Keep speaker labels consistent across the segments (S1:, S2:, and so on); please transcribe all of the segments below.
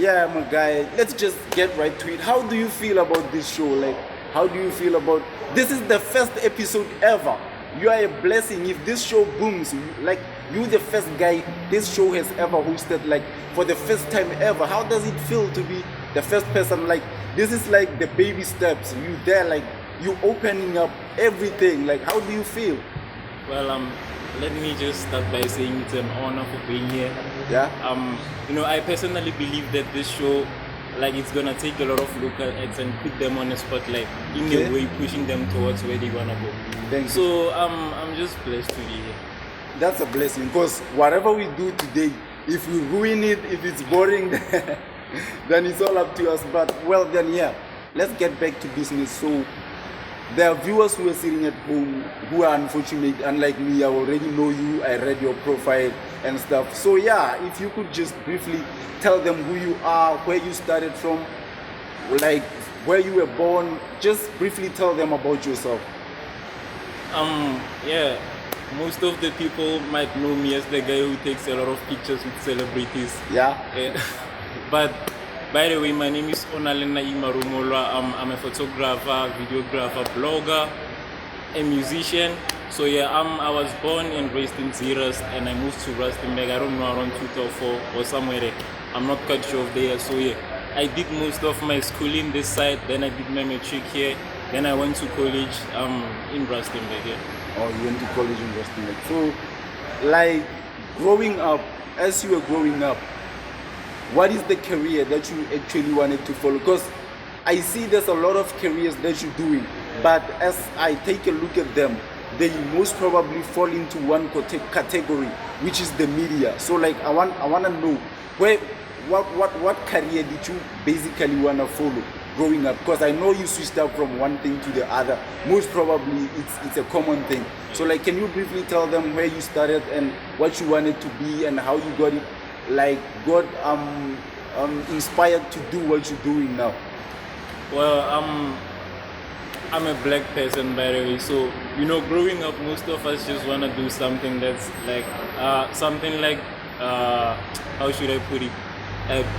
S1: Yeah, my guy. Let's just get right to it. How do you feel about this show? Like, how do you feel about this? Is the first episode ever. You are a blessing if this show booms. Like, you the first guy this show has ever hosted. Like, for the first time ever. How does it feel to be the first person? Like, this is like the baby steps. You there, like, you opening up everything. Like, how do you feel?
S2: Well, let me just start by saying it's an honor for being here.
S1: Yeah.
S2: I personally believe that this show, like, it's gonna take a lot of local acts and put them on a spotlight in a way, pushing them towards where they wanna go.
S1: Thanks.
S2: So I'm just blessed to be here.
S1: That's a blessing, because whatever we do today, if we ruin it, if it's boring, then it's all up to us. But well, then yeah, let's get back to business. So there are viewers who are sitting at home who are unfortunate, unlike me. I already know you, I read your profile and stuff. So yeah, if you could just briefly tell them who you are, where you started from, like where you were born, just briefly tell them about yourself.
S2: Yeah, most of the people might know me as the guy who takes a lot of pictures with celebrities.
S1: Yeah.
S2: But by the way, my name is Onalenna Marumoloa. I'm a photographer, videographer, blogger, a musician. So yeah, I was born and raised in Zeerust, and I moved to Rustenburg, I don't know, around 2004 or somewhere there. I'm not quite sure of the year. So yeah, I did most of my schooling this side, then I did my matric here, then I went to college in Rustenburg. Yeah.
S1: Oh, you went to college in Rustenburg. So, like, growing up, as you were growing up, what is the career that you actually wanted to follow? Because I see there's a lot of careers that you're doing, but as I take a look at them, they most probably fall into one category, which is the media. So like, I want to know what career did you basically want to follow growing up? Because I know you switched up from one thing to the other. Most probably it's a common thing. So like, can you briefly tell them where you started and what you wanted to be and how you got it, like got inspired to do what you're doing now?
S2: Well, I'm a black person, by the way, so growing up, most of us just want to do something that's like how should I put it,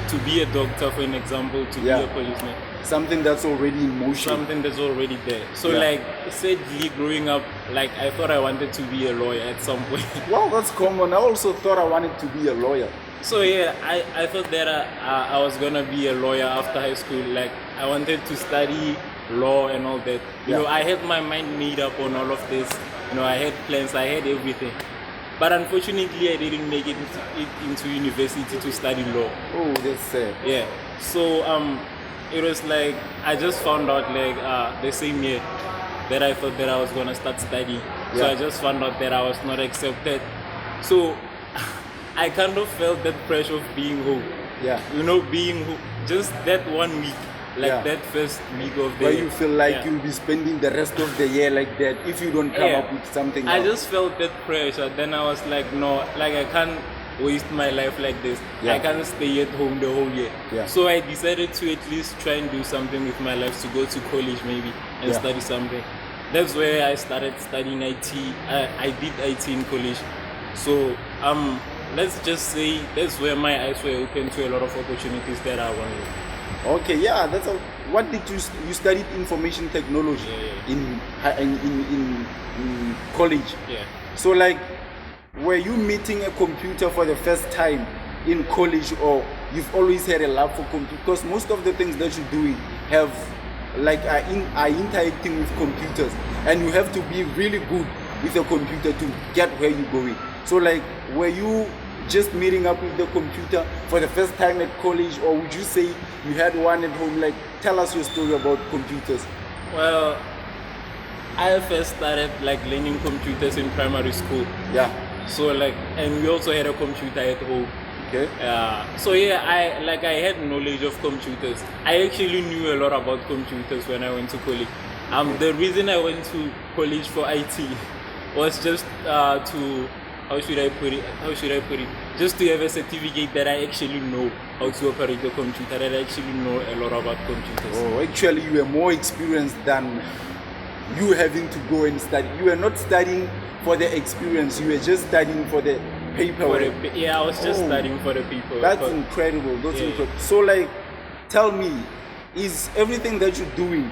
S2: to be a doctor, for an example, to be a policeman,
S1: something that's already in motion,
S2: something that's already there. So like, sadly, growing up, like, I thought I wanted to be a lawyer at some point.
S1: Well, that's common. I also thought I wanted to be a lawyer.
S2: So yeah, I thought that I was gonna be a lawyer after high school. Like, I wanted to study law and all that. I had my mind made up on all of this. I had plans, I had everything. But unfortunately, I didn't make it into university to study law.
S1: Oh, that's sad.
S2: Yeah. So it was like, I just found out like the same year that I thought that I was gonna start studying. So I just found out that I was not accepted. So I kind of felt that pressure of being home.
S1: Yeah.
S2: Being home, just that 1 week. Like that first week of the
S1: year. Where you feel like you'll be spending the rest of the year like that if you don't come up with something else.
S2: I just felt that pressure. Then I was like, no, like, I can't waste my life like this. I can't stay at home the whole year. So I decided to at least try and do something with my life, to go to college maybe and study something. That's where I started studying IT. I did IT in college. So let's just say that's where my eyes were open to a lot of opportunities that I wanted.
S1: Okay, yeah, that's what did you studied information technology in college?
S2: Yeah.
S1: So like, were you meeting a computer for the first time in college, or you've always had a love for computer? Because most of the things that you're doing are interacting with computers, and you have to be really good with a computer to get where you're going. So like, were you just meeting up with the computer for the first time at college, or would you say you had one at home? Like, tell us your story about computers.
S2: Well, I first started like learning computers in primary school.
S1: Yeah.
S2: So like, and we also had a computer at home.
S1: Okay.
S2: So yeah, I had knowledge of computers. I actually knew a lot about computers when I went to college. The reason I went to college for IT was just to, how should I put it? Just to have a certificate that I actually know how to operate the computer, that I actually know a lot about computers.
S1: Oh, actually, you were more experienced than you having to go and study. You were not studying for the experience, you were just studying for the paper
S2: For
S1: work.
S2: yeah, I was just
S1: Oh,
S2: studying for the people.
S1: That's incredible. That's
S2: Yeah.
S1: incredible. So, like, tell me, is everything that you're doing,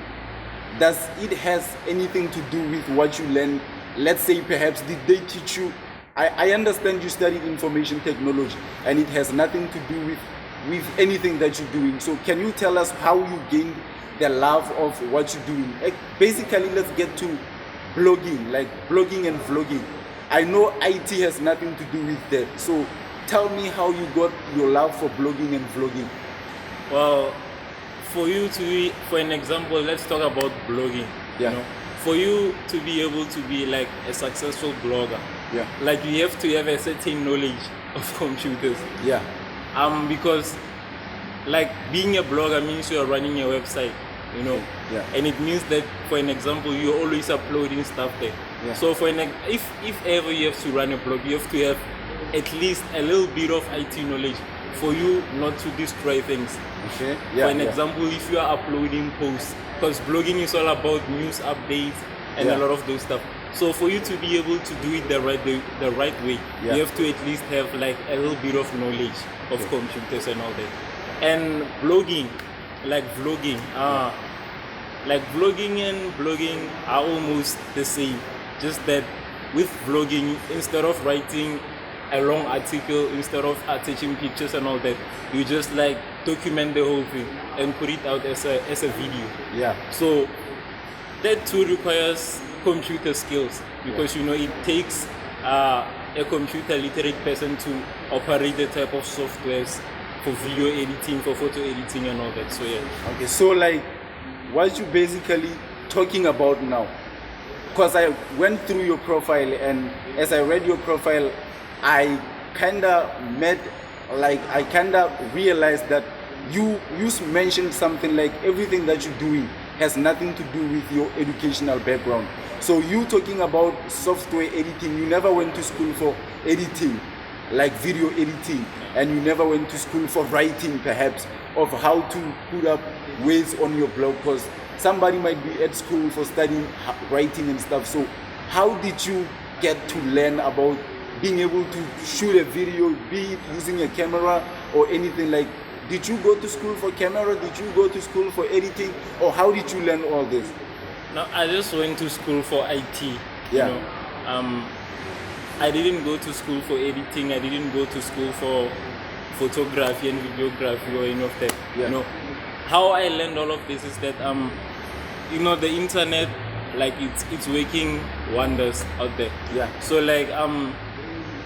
S1: does it has anything to do with what you learned? Let's say, perhaps, did they teach you? I understand you studied information technology, and it has nothing to do with anything that you're doing. So, can you tell us how you gained the love of what you're doing? Basically, let's get to blogging, like blogging and vlogging. I know IT has nothing to do with that. So tell me how you got your love for blogging and vlogging.
S2: Well, for you to be, for an example, let's talk about blogging.
S1: Yeah.
S2: You know, for you to be able to be like a successful blogger,
S1: Yeah.
S2: like you have to have a certain knowledge of computers.
S1: Yeah.
S2: Because like being a blogger means you are running a website, you know.
S1: Yeah.
S2: And it means that, for an example, you're always uploading stuff there.
S1: Yeah.
S2: So if ever you have to run a blog, you have to have at least a little bit of IT knowledge for you not to destroy things.
S1: Okay. Yeah.
S2: For an example, if you are uploading posts, because blogging is all about news updates and
S1: Yeah.
S2: a lot of those stuff. So for you to be able to do it the right way,
S1: Yeah.
S2: you have to at least have like a little bit of knowledge of computers and all that. And blogging, like vlogging, like vlogging and blogging are almost the same. Just that with vlogging, instead of writing a long article, instead of attaching pictures and all that, you just like document the whole thing and put it out as a video.
S1: Yeah.
S2: So that too requires computer skills, because you know it takes a computer literate person to operate the type of softwares for video editing, for photo editing and all that. So yeah.
S1: Okay. So like, what you basically talking about now? Because I went through your profile, and as I read your profile, I kinda realized that you mentioned something like everything that you're doing has nothing to do with your educational background. So you talking about software editing, you never went to school for editing, like video editing, and you never went to school for writing, perhaps, of how to put up words on your blog, because somebody might be at school for studying writing and stuff. So how did you get to learn about being able to shoot a video, be it using a camera or anything? Like, did you go to school for camera? Did you go to school for editing? Or how did you learn all this?
S2: No, I just went to school for IT.
S1: Yeah.
S2: You know? I didn't go to school for editing. I didn't go to school for photography and videography or any of that.
S1: Yeah.
S2: You know, how I learned all of this is that you know, the internet, like it's working wonders out there.
S1: Yeah.
S2: So like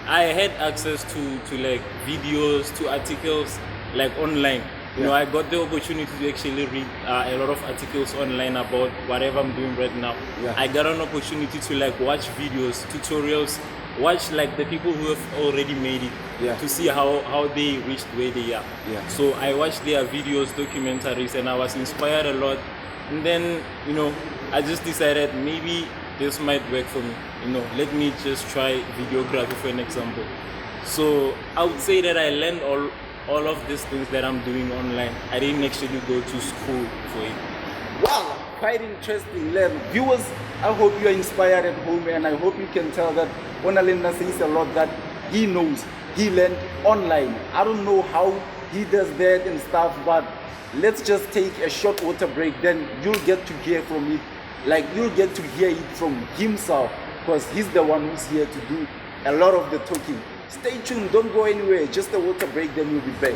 S2: I had access to like videos, to articles like online. You know, I got the opportunity to actually read a lot of articles online about whatever I'm doing right now.
S1: Yeah.
S2: I got an opportunity to like watch videos, tutorials, watch like the people who have already made it, to see how they reached where they are.
S1: Yeah.
S2: So I watched their videos, documentaries, and I was inspired a lot. And then, you know, I just decided maybe this might work for me. You know, let me just try videography for an example. So I would say that I learned all of these things that I'm doing online. I didn't actually go to school for it.
S1: Wow, quite interesting. Viewers, I hope you are inspired at home, and I hope you can tell that Onalenna says a lot that he knows. He learned online. I don't know how he does that and stuff, but let's just take a short water break, then you'll get to hear from it. Like, you'll get to hear it from himself, because he's the one who's here to do a lot of the talking. Stay tuned, don't go anywhere. Just a water break, then we'll be back.